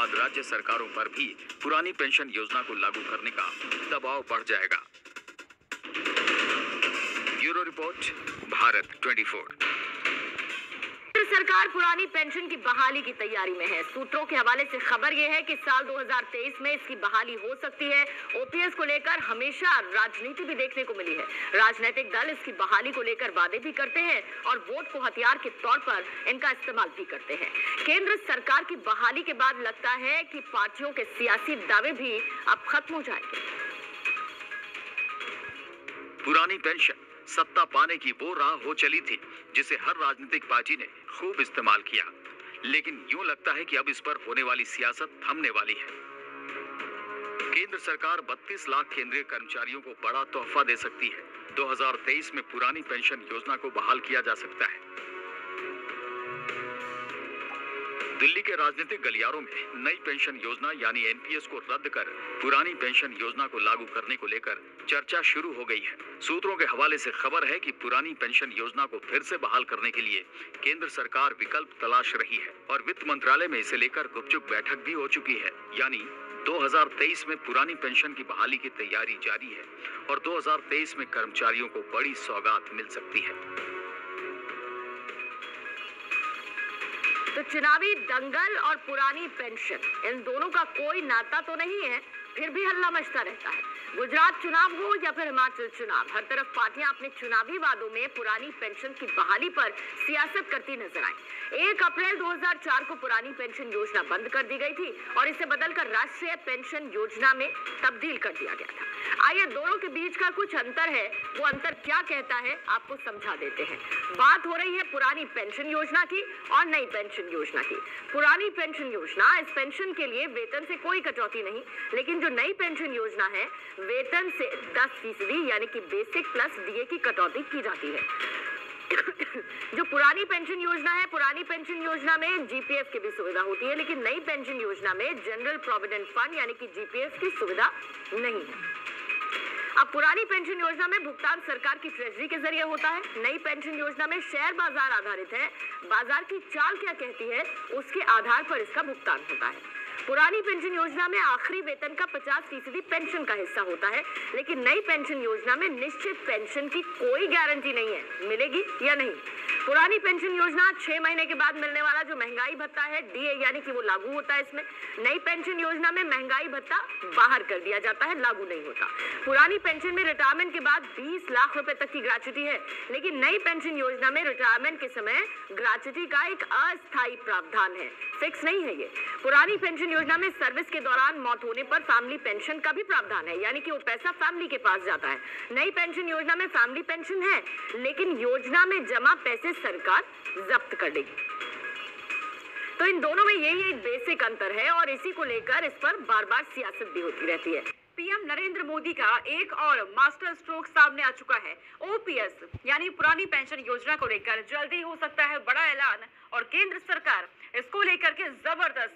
बाद राज्य सरकारों पर भी पुरानी पेंशन योजना को लागू करने का दबाव बढ़ जाएगा। Bureau report, Bharat 24। सरकार पुरानी पेंशन की बहाली की तैयारी में है। सूत्रों के हवाले से खबर यह है कि साल 2023 में इसकी बहाली हो सकती है। ओपीएस को लेकर हमेशा राजनीति भी देखने को मिली है। राजनीतिक दल इसकी बहाली को लेकर वादे भी करते हैं और वोट को हथियार के तौर पर इनका इस्तेमाल भी करते हैं। केंद्र सरकार की बहाली के बाद लगता है कि पार्टियों के सियासी दावे भी अब खत्म हो जाएंगे। पुरानी पेंशन सत्ता पाने की वो राह हो चली थी जिसे हर राजनीतिक पार्टी ने खूब इस्तेमाल किया, लेकिन यूं लगता है कि अब इस पर होने वाली सियासत थमने वाली है। केंद्र सरकार 32 लाख केंद्रीय कर्मचारियों को बड़ा तोहफा दे सकती है। 2023 में पुरानी पेंशन योजना को बहाल किया जा सकता है। दिल्ली के राजनीतिक गलियारों में नई पेंशन योजना यानी एनपीएस को रद्द कर पुरानी पेंशन योजना को लागू करने को लेकर चर्चा शुरू हो गई है। सूत्रों के हवाले से खबर है कि पुरानी पेंशन योजना को फिर से बहाल करने के लिए केंद्र सरकार विकल्प तलाश रही है और वित्त मंत्रालय में इसे लेकर गुपचुप बैठक भी हो चुकी है। यानी 2023 में पुरानी पेंशन की बहाली की तैयारी जारी है और 2023 में कर्मचारियों को बड़ी सौगात मिल सकती है। तो चुनावी दंगल और पुरानी पेंशन, इन दोनों का कोई नाता तो नहीं है, फिर भी हल्ला मचता रहता है। गुजरात चुनाव हो या फिर हिमाचल चुनाव, हर तरफ पार्टियां अपने चुनावी वादों में पुरानी पेंशन की बहाली पर सियासत करती नजर आई। 1 अप्रैल 2004 को पुरानी पेंशन योजना बंद कर दी गई थी और इसे बदलकर राष्ट्रीय पेंशन योजना में तब्दील कर दिया गया था। आइए दोनों के बीच का कुछ अंतर है, वो अंतर क्या कहता है आपको समझा देते हैं। बात हो रही है पुरानी पेंशन योजना की और नई पेंशन योजना की। पुरानी पेंशन योजना, इस पेंशन के लिए वेतन से कोई कटौती नहीं, लेकिन जो नई पेंशन योजना है वेतन से 10% यानी कि बेसिक प्लस डीए की कटौती की जाती है। जो पुरानी पेंशन योजना है, पुरानी पेंशन योजना में जीपीएफ की भी सुविधा होती है, लेकिन नई पेंशन योजना में जनरल प्रोविडेंट फंड यानी कि जीपीएफ की सुविधा नहीं है। अब पुरानी पेंशन योजना में भुगतान सरकार की ट्रेजरी के जरिए होता है। नई पेंशन योजना में शेयर बाजार आधारित है। बाजार की चाल क्या कहती है उसके आधार पर इसका भुगतान होता है। पुरानी पेंशन योजना में आखिरी वेतन का 50% पेंशन का हिस्सा होता है, लेकिन नई पेंशन योजना में निश्चित पेंशन की कोई गारंटी नहीं है, मिलेगी या नहीं। पुरानी पेंशन योजना 6 महीने के बाद मिलने वाला जो महंगाई भत्ता है डीए यानी कि वो लागू होता है इसमें। नई पेंशन योजना में महंगाई भत्ता बाहर कर दिया जाता है, लागू नहीं होता। पुरानी पेंशन में रिटायरमेंट के बाद 20 लाख रुपए तक की ग्रेच्युटी है, लेकिन नई पेंशन योजना में रिटायरमेंट के समय ग्रेच्युटी का एक अस्थायी प्रावधान है, फिक्स नहीं है ये। पुरानी पेंशन योजना में सर्विस के दौरान मौत होने पर फैमिली पेंशन का भी प्रावधान है, यानी कि वो पैसा फैमिली के पास जाता है। नई पेंशन योजना में फैमिली पेंशन है, लेकिन योजना में जमा पैसे सरकार जब्त कर देगी। तो इन दोनों में यही एक बेसिक अंतर है और इसी को लेकर इस पर बार बार सियासत भी होती रहती है। पीएम नरेंद्र मोदी का एक और मास्टर स्ट्रोक सामने आ चुका है। ओपीएस यानी पुरानी पेंशन योजना को लेकर जल्दी हो सकता है बड़ा ऐलान और केंद्र सरकार इसको लेकर के जबरदस्त